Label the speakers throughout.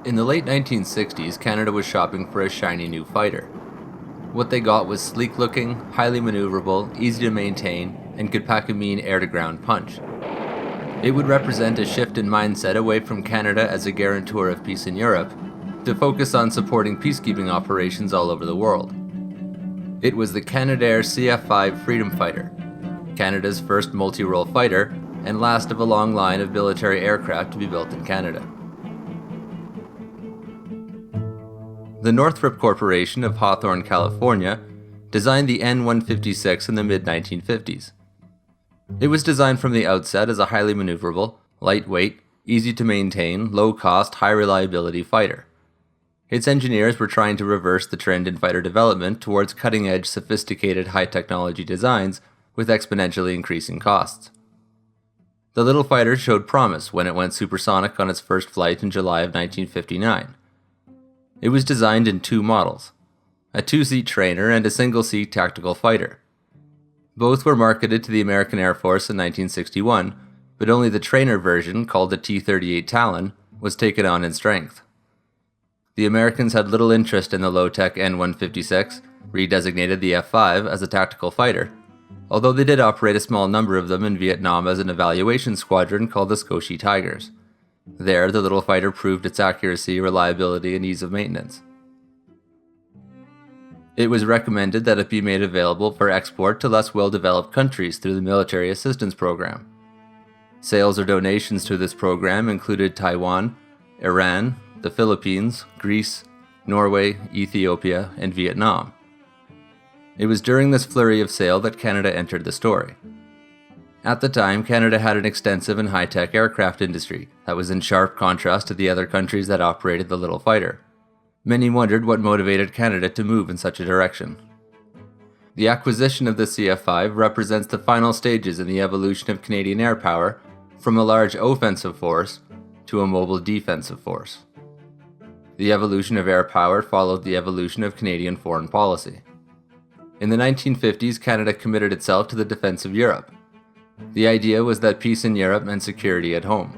Speaker 1: In the late 1960s, Canada was shopping for a shiny new fighter. What they got was sleek-looking, highly maneuverable, easy to maintain, and could pack a mean air-to-ground punch. It would represent a shift in mindset away from Canada as a guarantor of peace in Europe to focus on supporting peacekeeping operations all over the world. It was the Canadair CF-5 Freedom Fighter, Canada's first multi-role fighter and last of a long line of military aircraft to be built in Canada. The Northrop Corporation of Hawthorne, California, designed the N-156 in the mid-1950s. It was designed from the outset as a highly maneuverable, lightweight, easy to maintain, low-cost, high-reliability fighter. Its engineers were trying to reverse the trend in fighter development towards cutting-edge, sophisticated, high-technology designs with exponentially increasing costs. The little fighter showed promise when it went supersonic on its first flight in July of 1959. It was designed in two models, a two-seat trainer and a single-seat tactical fighter. Both were marketed to the American Air Force in 1961, but only the trainer version, called the T-38 Talon, was taken on in strength. The Americans had little interest in the low-tech N-156, redesignated the F-5 as a tactical fighter, although they did operate a small number of them in Vietnam as an evaluation squadron called the Scotia Tigers. There, the little fighter proved its accuracy, reliability, and ease of maintenance. It was recommended that it be made available for export to less well-developed countries through the Military Assistance Program. Sales or donations to this program included Taiwan, Iran, the Philippines, Greece, Norway, Ethiopia, and Vietnam. It was during this flurry of sale that Canada entered the story. At the time, Canada had an extensive and high-tech aircraft industry that was in sharp contrast to the other countries that operated the little fighter. Many wondered what motivated Canada to move in such a direction. The acquisition of the CF-5 represents the final stages in the evolution of Canadian air power from a large offensive force to a mobile defensive force. The evolution of air power followed the evolution of Canadian foreign policy. In the 1950s, Canada committed itself to the defense of Europe. The idea was that peace in Europe meant security at home.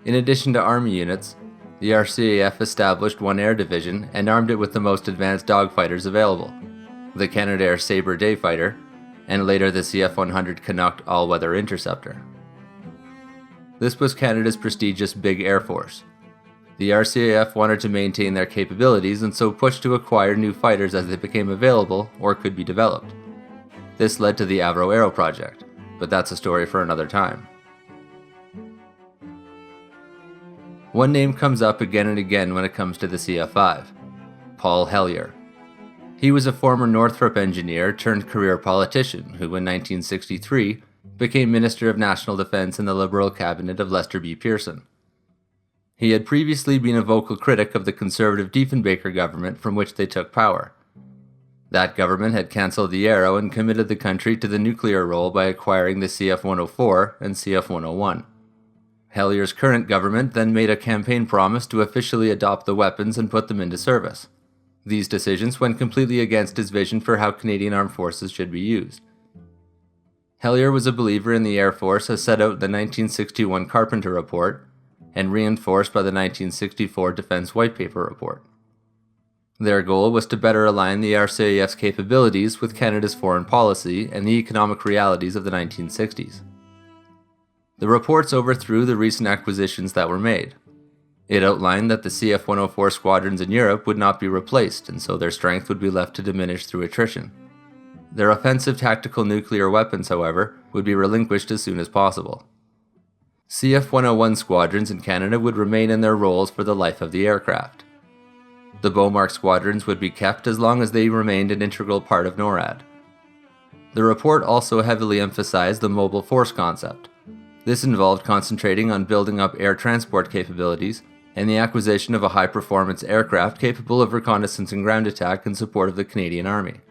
Speaker 1: In addition to army units, the RCAF established one air division and armed it with the most advanced dogfighters available, the Canadair Sabre Day Fighter, and later the CF-100 Canuck all-weather interceptor. This was Canada's prestigious Big Air Force. The RCAF wanted to maintain their capabilities and so pushed to acquire new fighters as they became available or could be developed. This led to the Avro Aero project, but that's a story for another time. One name comes up again and again when it comes to the CF-5, Paul Hellyer. He was a former Northrop engineer turned career politician who in 1963 became Minister of National Defense in the Liberal cabinet of Lester B. Pearson. He had previously been a vocal critic of the conservative Diefenbaker government from which they took power. That government had cancelled the Aero and committed the country to the nuclear role by acquiring the CF-104 and CF-101. Hellyer's current government then made a campaign promise to officially adopt the weapons and put them into service. These decisions went completely against his vision for how Canadian armed forces should be used. Hellyer was a believer in the Air Force as set out in the 1961 Carpenter Report and reinforced by the 1964 Defense White Paper Report. Their goal was to better align the RCAF's capabilities with Canada's foreign policy and the economic realities of the 1960s. The reports overthrew the recent acquisitions that were made. It outlined that the CF-104 squadrons in Europe would not be replaced, and so their strength would be left to diminish through attrition. Their offensive tactical nuclear weapons, however, would be relinquished as soon as possible. CF-101 squadrons in Canada would remain in their roles for the life of the aircraft. The Beaumark squadrons would be kept as long as they remained an integral part of NORAD. The report also heavily emphasized the mobile force concept. This involved concentrating on building up air transport capabilities and the acquisition of a high-performance aircraft capable of reconnaissance and ground attack in support of the Canadian Army.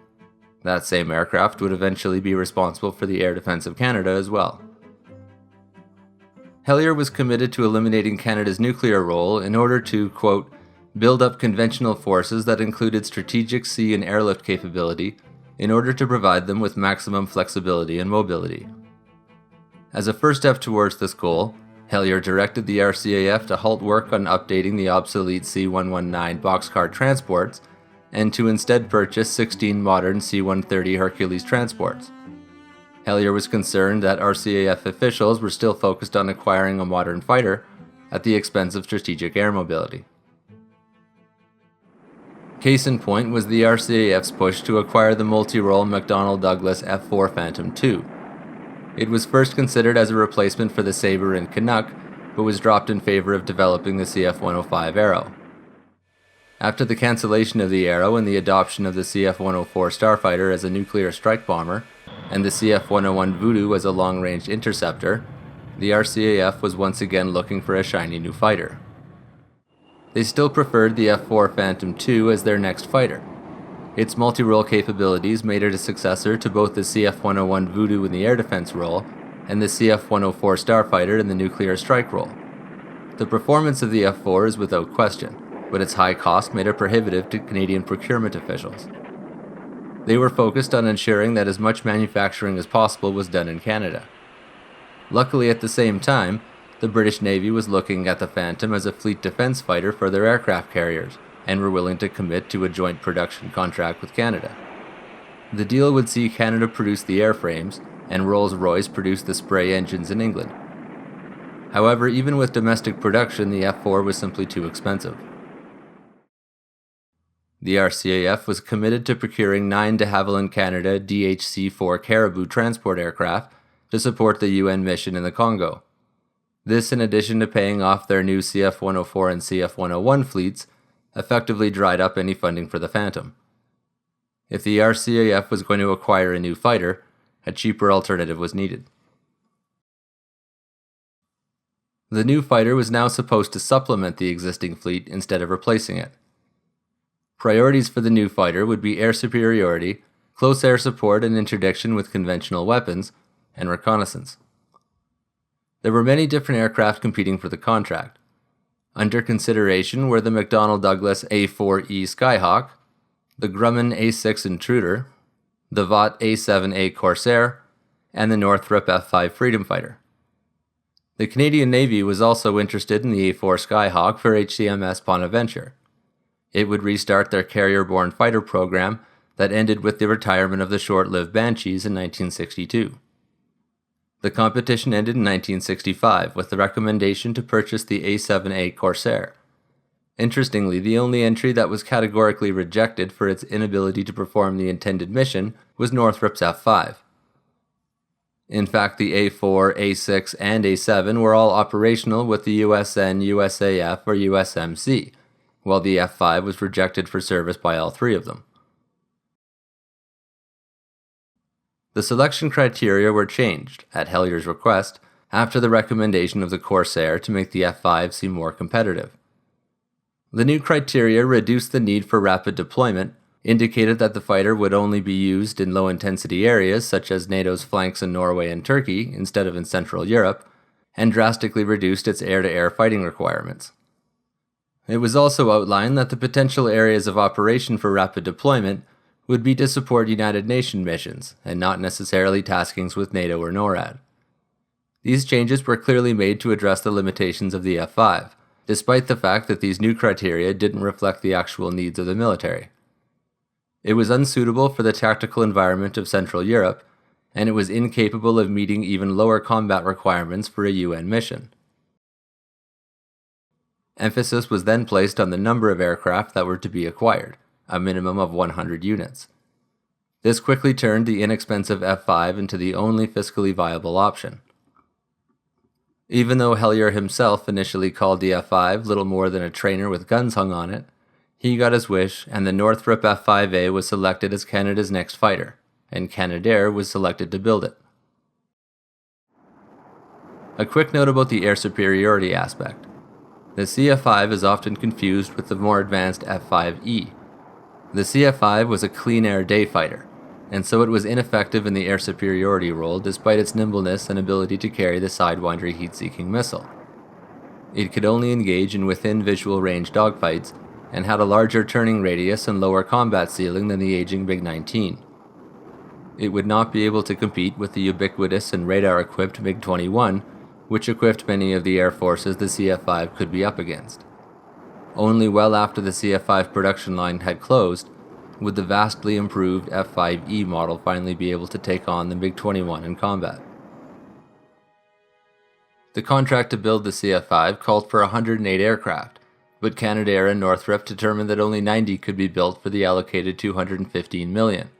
Speaker 1: That same aircraft would eventually be responsible for the air defense of Canada as well. Hellyer was committed to eliminating Canada's nuclear role in order to, quote, build up conventional forces that included strategic sea and airlift capability in order to provide them with maximum flexibility and mobility. As a first step towards this goal, Hellyer directed the RCAF to halt work on updating the obsolete C-119 boxcar transports and to instead purchase 16 modern C-130 Hercules transports. Hellyer was concerned that RCAF officials were still focused on acquiring a modern fighter at the expense of strategic air mobility. Case in point was the RCAF's push to acquire the multi-role McDonnell Douglas F-4 Phantom II. It was first considered as a replacement for the Sabre and Canuck, but was dropped in favor of developing the CF-105 Arrow. After the cancellation of the Arrow and the adoption of the CF-104 Starfighter as a nuclear strike bomber, and the CF-101 Voodoo as a long-range interceptor, the RCAF was once again looking for a shiny new fighter. They still preferred the F-4 Phantom II as their next fighter. Its multi-role capabilities made it a successor to both the CF-101 Voodoo in the air defense role and the CF-104 Starfighter in the nuclear strike role. The performance of the F-4 is without question, but its high cost made it prohibitive to Canadian procurement officials. They were focused on ensuring that as much manufacturing as possible was done in Canada. Luckily, at the same time, the British Navy was looking at the Phantom as a fleet defense fighter for their aircraft carriers, and were willing to commit to a joint production contract with Canada. The deal would see Canada produce the airframes, and Rolls-Royce produce the spray engines in England. However, even with domestic production, the F-4 was simply too expensive. The RCAF was committed to procuring 9 de Havilland Canada DHC-4 Caribou transport aircraft to support the UN mission in the Congo. This, in addition to paying off their new CF-104 and CF-101 fleets, effectively dried up any funding for the Phantom. If the RCAF was going to acquire a new fighter, a cheaper alternative was needed. The new fighter was now supposed to supplement the existing fleet instead of replacing it. Priorities for the new fighter would be air superiority, close air support and interdiction with conventional weapons, and reconnaissance. There were many different aircraft competing for the contract. Under consideration were the McDonnell Douglas A-4E Skyhawk, the Grumman A-6 Intruder, the Vought A-7A Corsair, and the Northrop F-5 Freedom Fighter. The Canadian Navy was also interested in the A-4 Skyhawk for HCMS Bonaventure. It would restart their carrier-borne fighter program that ended with the retirement of the short-lived Banshees in 1962. The competition ended in 1965 with the recommendation to purchase the A-7A Corsair. Interestingly, the only entry that was categorically rejected for its inability to perform the intended mission was Northrop's F-5. In fact, the A-4, A-6, and A-7 were all operational with the USN, USAF, or USMC, while the F-5 was rejected for service by all three of them. The selection criteria were changed, at Hellyer's request, after the recommendation of the Corsair to make the F-5 seem more competitive. The new criteria reduced the need for rapid deployment, indicated that the fighter would only be used in low-intensity areas such as NATO's flanks in Norway and Turkey instead of in Central Europe, and drastically reduced its air-to-air fighting requirements. It was also outlined that the potential areas of operation for rapid deployment would be to support United Nations missions, and not necessarily taskings with NATO or NORAD. These changes were clearly made to address the limitations of the F-5, despite the fact that these new criteria didn't reflect the actual needs of the military. It was unsuitable for the tactical environment of Central Europe, and it was incapable of meeting even lower combat requirements for a UN mission. Emphasis was then placed on the number of aircraft that were to be acquired, a minimum of 100 units. This quickly turned the inexpensive F-5 into the only fiscally viable option. Even though Hellyer himself initially called the F-5 little more than a trainer with guns hung on it, he got his wish, and the Northrop F-5A was selected as Canada's next fighter, and Canadair was selected to build it. A quick note about the air superiority aspect. The CF-5 is often confused with the more advanced F-5E. The CF-5 was a clean air day fighter, and so it was ineffective in the air superiority role despite its nimbleness and ability to carry the Sidewinder heat-seeking missile. It could only engage in within visual range dogfights, and had a larger turning radius and lower combat ceiling than the aging MiG-19. It would not be able to compete with the ubiquitous and radar-equipped MiG-21, which equipped many of the air forces the CF-5 could be up against. Only well after the CF-5 production line had closed would the vastly improved F-5E model finally be able to take on the MiG-21 in combat. The contract to build the CF-5 called for 108 aircraft, but Canadair and Northrop determined that only 90 could be built for the allocated $215 million.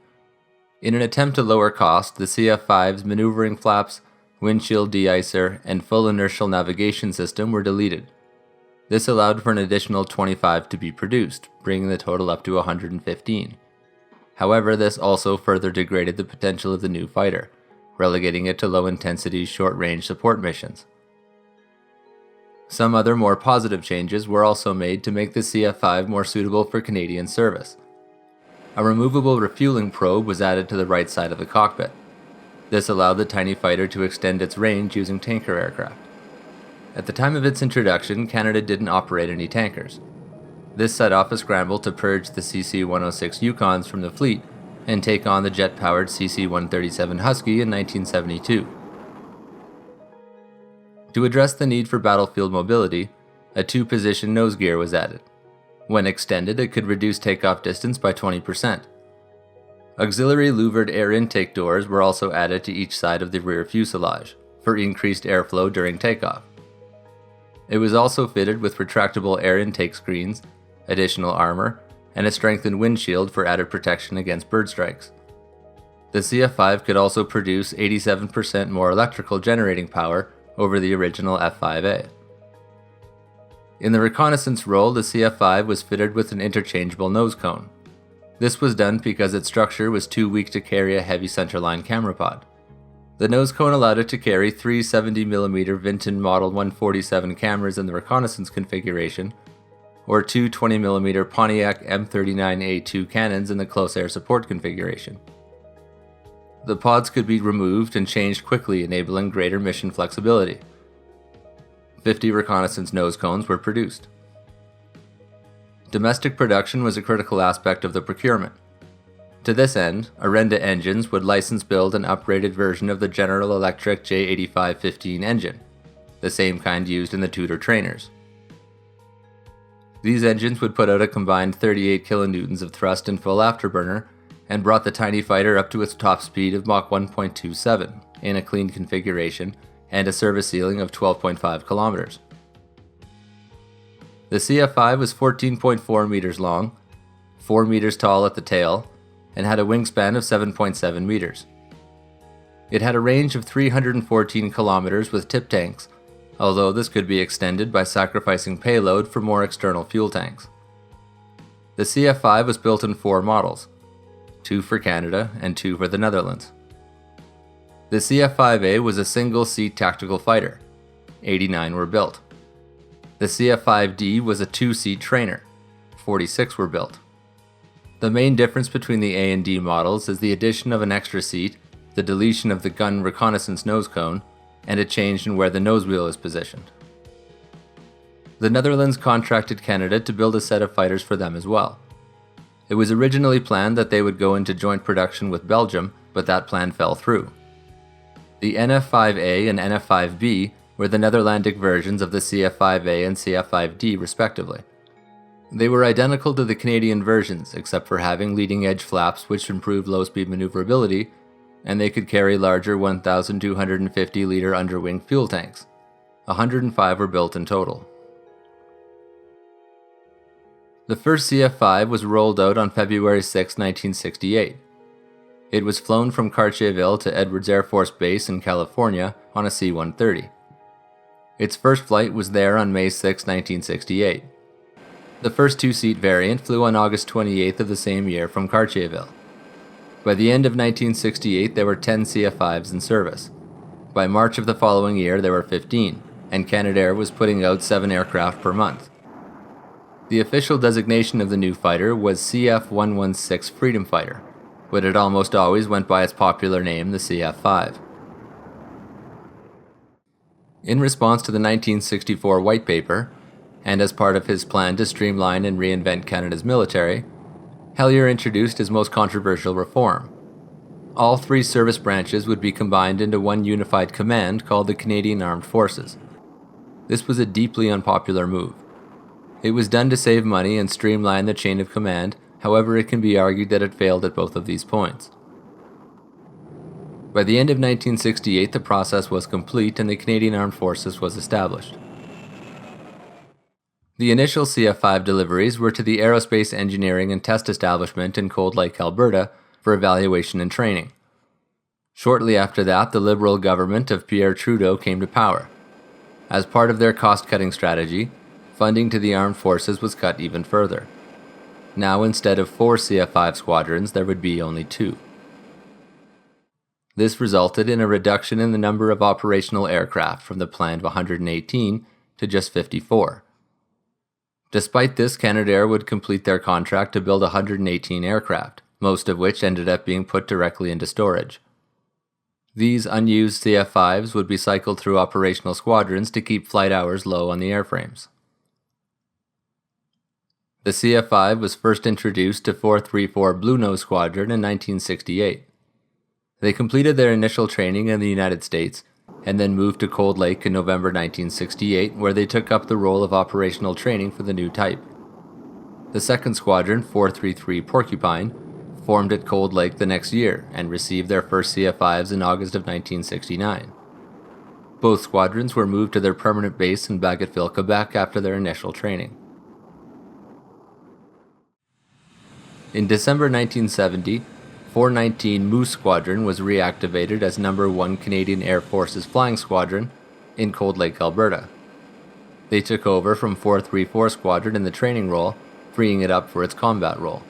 Speaker 1: In an attempt to lower cost, the CF-5's maneuvering flaps, windshield de-icer, and full inertial navigation system were deleted. This allowed for an additional 25 to be produced, bringing the total up to 115. However, this also further degraded the potential of the new fighter, relegating it to low-intensity, short-range support missions. Some other more positive changes were also made to make the CF-5 more suitable for Canadian service. A removable refueling probe was added to the right side of the cockpit. This allowed the tiny fighter to extend its range using tanker aircraft. At the time of its introduction, Canada didn't operate any tankers. This set off a scramble to purge the CC-106 Yukons from the fleet and take on the jet-powered CC-137 Husky in 1972. To address the need for battlefield mobility, a two-position nose gear was added. When extended, it could reduce takeoff distance by 20%. Auxiliary louvered air intake doors were also added to each side of the rear fuselage, for increased airflow during takeoff. It was also fitted with retractable air intake screens, additional armor, and a strengthened windshield for added protection against bird strikes. The CF-5 could also produce 87% more electrical generating power over the original F-5A. In the reconnaissance role, the CF-5 was fitted with an interchangeable nose cone. This was done because its structure was too weak to carry a heavy centerline camera pod. The nose cone allowed it to carry three 70mm Vinton Model 147 cameras in the reconnaissance configuration, or two 20mm Pontiac M39A2 cannons in the close air support configuration. The pods could be removed and changed quickly, enabling greater mission flexibility. 50 reconnaissance nose cones were produced. Domestic production was a critical aspect of the procurement. To this end, Arenda Engines would license build an upgraded version of the General Electric J8515 engine, the same kind used in the Tudor trainers. These engines would put out a combined 38 kilonewtons of thrust in full afterburner and brought the tiny fighter up to its top speed of Mach 1.27 in a clean configuration and a service ceiling of 12.5 kilometers. The CF-5 was 14.4 meters long, 4 meters tall at the tail, and had a wingspan of 7.7 meters. It had a range of 314 kilometers with tip tanks, although this could be extended by sacrificing payload for more external fuel tanks. The CF-5 was built in 4 models, 2 for Canada and 2 for the Netherlands. The CF-5A was a single-seat tactical fighter. 89 were built. The CF-5D was a 2-seat trainer. 46 were built. The main difference between the A and D models is the addition of an extra seat, the deletion of the gun reconnaissance nose cone, and a change in where the nose wheel is positioned. The Netherlands contracted Canada to build a set of fighters for them as well. It was originally planned that they would go into joint production with Belgium, but that plan fell through. The NF-5A and NF-5B were the Netherlandic versions of the CF-5A and CF-5D respectively. They were identical to the Canadian versions, except for having leading-edge flaps which improved low-speed maneuverability, and they could carry larger 1,250-liter underwing fuel tanks. 105 were built in total. The first CF-5 was rolled out on February 6, 1968. It was flown from Cartierville to Edwards Air Force Base in California on a C-130. Its first flight was there on May 6, 1968. The first 2-seat variant flew on August 28th of the same year from Cartierville. By the end of 1968, there were 10 CF-5s in service. By March of the following year, there were 15, and Canadair was putting out 7 aircraft per month. The official designation of the new fighter was CF-116 Freedom Fighter, but it almost always went by its popular name, the CF-5. In response to the 1964 White Paper, and as part of his plan to streamline and reinvent Canada's military, Hellyer introduced his most controversial reform. All three service branches would be combined into one unified command called the Canadian Armed Forces. This was a deeply unpopular move. It was done to save money and streamline the chain of command, however it can be argued that it failed at both of these points. By the end of 1968, the process was complete and the Canadian Armed Forces was established. The initial CF-5 deliveries were to the Aerospace Engineering and Test Establishment in Cold Lake, Alberta, for evaluation and training. Shortly after that, the Liberal government of Pierre Trudeau came to power. As part of their cost-cutting strategy, funding to the armed forces was cut even further. Now, instead of 4 CF-5 squadrons, there would be only 2. This resulted in a reduction in the number of operational aircraft from the planned 118 to just 54. Despite this, Canadair would complete their contract to build 118 aircraft, most of which ended up being put directly into storage. These unused CF-5s would be cycled through operational squadrons to keep flight hours low on the airframes. The CF-5 was first introduced to 434 Blue Nose Squadron in 1968. They completed their initial training in the United States and then moved to Cold Lake in November 1968, where they took up the role of operational training for the new type. The second squadron, 433 Porcupine, formed at Cold Lake the next year and received their first CF-5s in August of 1969. Both squadrons were moved to their permanent base in Bagotville, Quebec after their initial training. In December 1970, 419 Moose Squadron was reactivated as No. 1 Canadian Air Force's Flying Squadron in Cold Lake, Alberta. They took over from 434 Squadron in the training role, freeing it up for its combat role.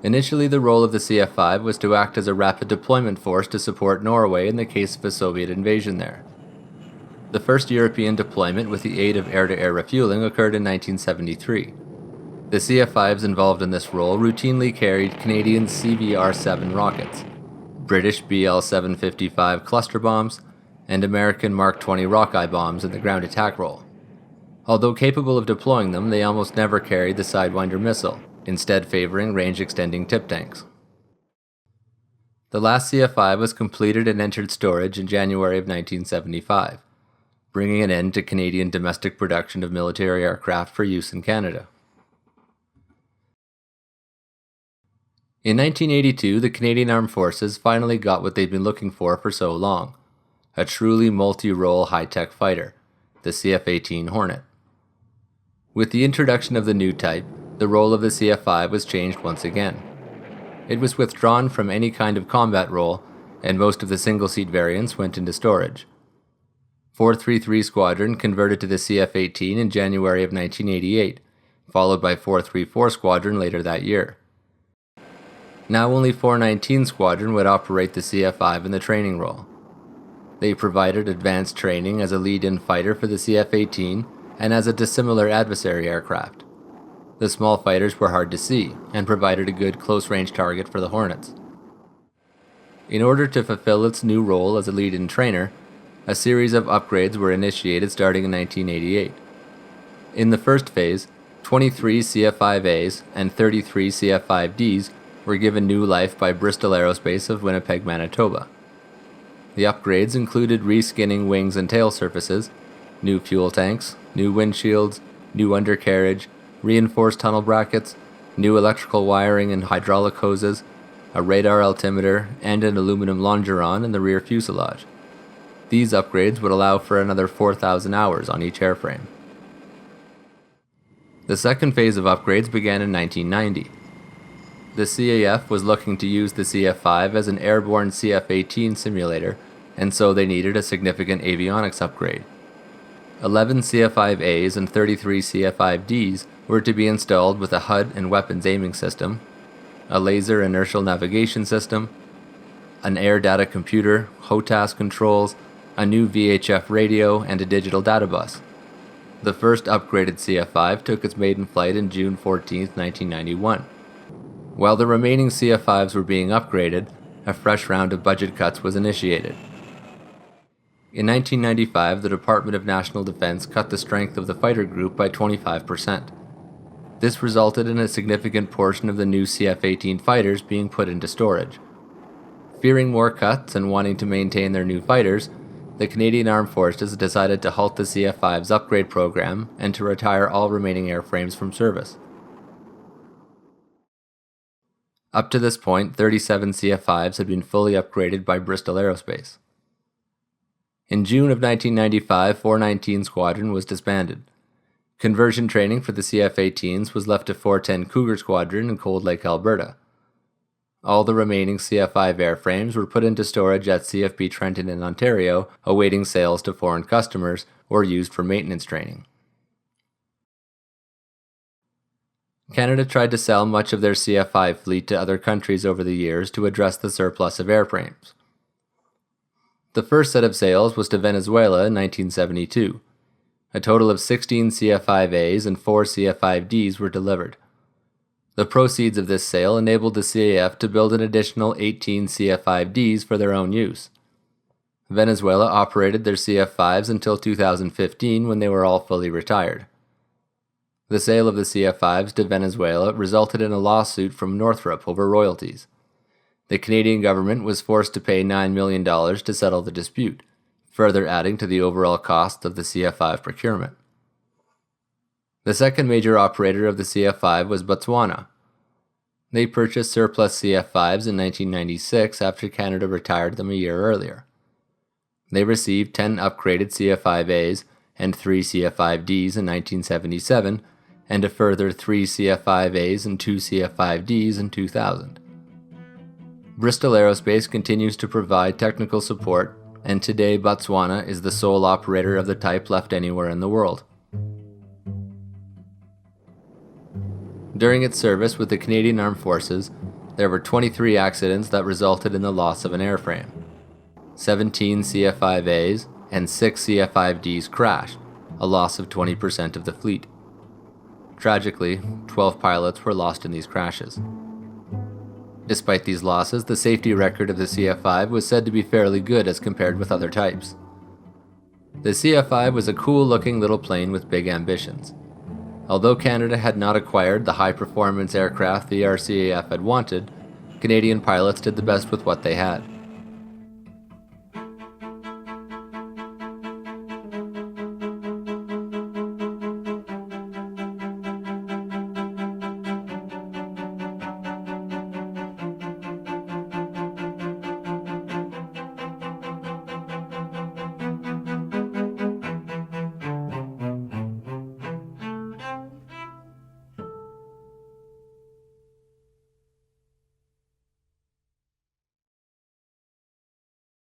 Speaker 1: Initially, the role of the CF-5 was to act as a rapid deployment force to support Norway in the case of a Soviet invasion there. The first European deployment with the aid of air-to-air refueling occurred in 1973. The CF-5s involved in this role routinely carried Canadian CVR-7 rockets, British BL-755 cluster bombs, and American Mark 20 Rockeye bombs in the ground attack role. Although capable of deploying them, they almost never carried the Sidewinder missile, instead favoring range-extending tip tanks. The last CF-5 was completed and entered storage in January of 1975, bringing an end to Canadian domestic production of military aircraft for use in Canada. In 1982, the Canadian Armed Forces finally got what they'd been looking for so long, a truly multi-role high-tech fighter, the CF-18 Hornet. With the introduction of the new type, the role of the CF-5 was changed once again. It was withdrawn from any kind of combat role, and most of the single-seat variants went into storage. 433 Squadron converted to the CF-18 in January of 1988, followed by 434 Squadron later that year. Now only 419 Squadron would operate the CF-5 in the training role. They provided advanced training as a lead-in fighter for the CF-18 and as a dissimilar adversary aircraft. The small fighters were hard to see and provided a good close-range target for the Hornets. In order to fulfill its new role as a lead-in trainer, a series of upgrades were initiated starting in 1988. In the first phase, 23 CF-5As and 33 CF-5Ds were given new life by Bristol Aerospace of Winnipeg, Manitoba. The upgrades included reskinning wings and tail surfaces, new fuel tanks, new windshields, new undercarriage, reinforced tunnel brackets, new electrical wiring and hydraulic hoses, a radar altimeter, and an aluminum longeron in the rear fuselage. These upgrades would allow for another 4,000 hours on each airframe. The second phase of upgrades began in 1990. The CAF was looking to use the CF-5 as an airborne CF-18 simulator, and so they needed a significant avionics upgrade. 11 CF-5As and 33 CF-5Ds were to be installed with a HUD and weapons aiming system, a laser inertial navigation system, an air data computer, HOTAS controls, a new VHF radio, and a digital data bus. The first upgraded CF-5 took its maiden flight in June 14, 1991. While the remaining CF-5s were being upgraded, a fresh round of budget cuts was initiated. In 1995, the Department of National Defense cut the strength of the fighter group by 25%. This resulted in a significant portion of the new CF-18 fighters being put into storage. Fearing more cuts and wanting to maintain their new fighters, the Canadian Armed Forces decided to halt the CF-5's upgrade program and to retire all remaining airframes from service. Up to this point, 37 CF-5s had been fully upgraded by Bristol Aerospace. In June of 1995, 419 Squadron was disbanded. Conversion training for the CF-18s was left to 410 Cougar Squadron in Cold Lake, Alberta. All the remaining CF-5 airframes were put into storage at CFB Trenton in Ontario, awaiting sales to foreign customers or used for maintenance training. Canada tried to sell much of their CF-5 fleet to other countries over the years to address the surplus of airframes. The first set of sales was to Venezuela in 1972. A total of 16 CF-5As and 4 CF-5Ds were delivered. The proceeds of this sale enabled the CAF to build an additional 18 CF-5Ds for their own use. Venezuela operated their CF-5s until 2015 when they were all fully retired. The sale of the CF-5s to Venezuela resulted in a lawsuit from Northrop over royalties. The Canadian government was forced to pay $9 million to settle the dispute, further adding to the overall cost of the CF-5 procurement. The second major operator of the CF-5 was Botswana. They purchased surplus CF-5s in 1996 after Canada retired them a year earlier. They received 10 upgraded CF-5As and 3 CF-5Ds in 1977, and a further 3 CF-5As and 2 CF-5Ds in 2000. Bristol Aerospace continues to provide technical support, and today Botswana is the sole operator of the type left anywhere in the world. During its service with the Canadian Armed Forces, there were 23 accidents that resulted in the loss of an airframe. 17 CF-5As and 6 CF-5Ds crashed, a loss of 20% of the fleet. Tragically, 12 pilots were lost in these crashes. Despite these losses, the safety record of the CF-5 was said to be fairly good as compared with other types. The CF-5 was a cool-looking little plane with big ambitions. Although Canada had not acquired the high-performance aircraft the RCAF had wanted, Canadian pilots did the best with what they had.